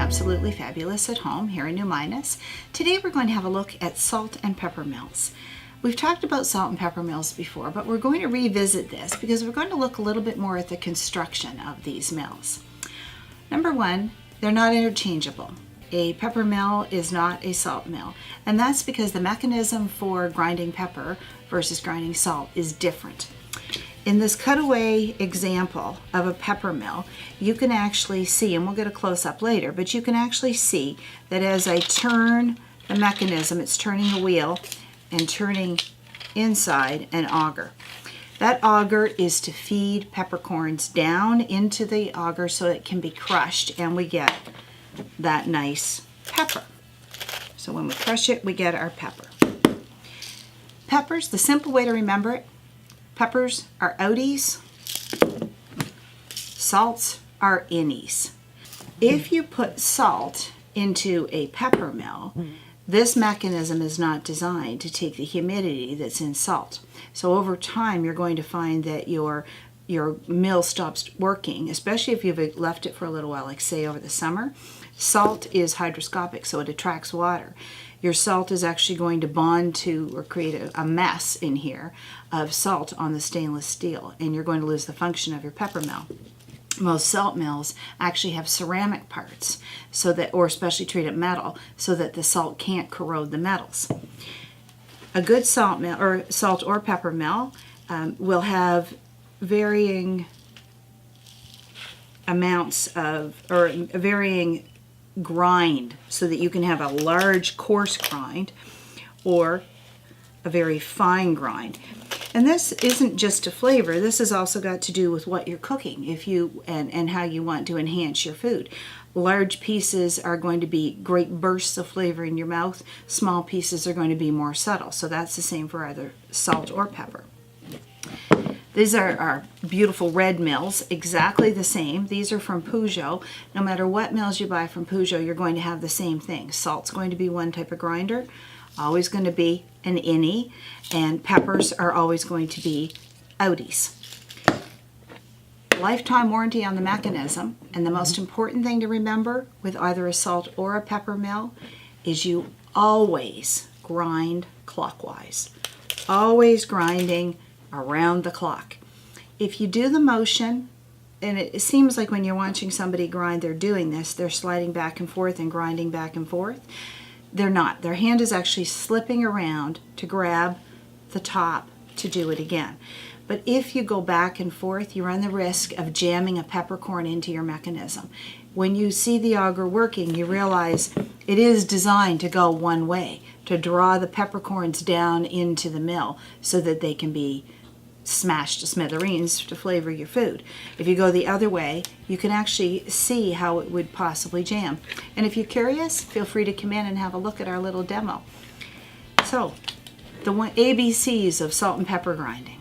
absolutely fabulous at home here in New Minas. Today we're going to have a look at salt and pepper mills. We've talked about salt and pepper mills before, but we're going to revisit this because we're going to look a little bit more at the construction of these mills. Number one, they're not interchangeable. A pepper mill is not a salt mill, and that's because the mechanism for grinding pepper versus grinding salt is different. In this cutaway example of a pepper mill, you can actually see, and we'll get a close-up later, but you can actually see that as I turn the mechanism, it's turning the wheel and turning inside an auger. That auger is to feed peppercorns down into the auger so it can be crushed, and we get that nice pepper. So when we crush it, we get our pepper. Peppers, the simple way to remember it, peppers are outies, salts are innies. If you put salt into a pepper mill, this mechanism is not designed to take the humidity that's in salt. So over time, you're going to find that your mill stops working, especially if you've left it for a little while, like say over the summer. Salt is hygroscopic, so it attracts water. Your salt is actually going to bond to or create a mess in here of salt on the stainless steel, and you're going to lose the function of your pepper mill. Most salt mills actually have ceramic parts, so that, or specially treated metal, so that the salt can't corrode the metals. A good salt mill, or salt or pepper mill, will have varying amounts of, or varying grind, so that you can have a large coarse grind or a very fine grind. And this isn't just to flavor, this has also got to do with what you're cooking, if you and how you want to enhance your food. Large pieces are going to be great bursts of flavor in your mouth, small pieces are going to be more subtle. So that's the same for either salt or pepper. These are our beautiful red mills, exactly the same. These are from Peugeot. No matter what mills you buy from Peugeot, you're going to have the same thing. Salt's going to be one type of grinder, always going to be an innie, and peppers are always going to be outies. Lifetime warranty on the mechanism, and the most important thing to remember with either a salt or a pepper mill is you always grind clockwise. Always grinding around the clock. If you do the motion, and it seems like when you're watching somebody grind, they're doing this, they're sliding back and forth and grinding back and forth. They're not. Their hand is actually slipping around to grab the top to do it again. But if you go back and forth, you run the risk of jamming a peppercorn into your mechanism. When you see the auger working, you realize it is designed to go one way, to draw the peppercorns down into the mill so that they can be smashed to smithereens to flavor your food. If you go the other way, you can actually see how it would possibly jam. And if you're curious, feel free to come in and have a look at our little demo. So, the ABCs of salt and pepper grinding.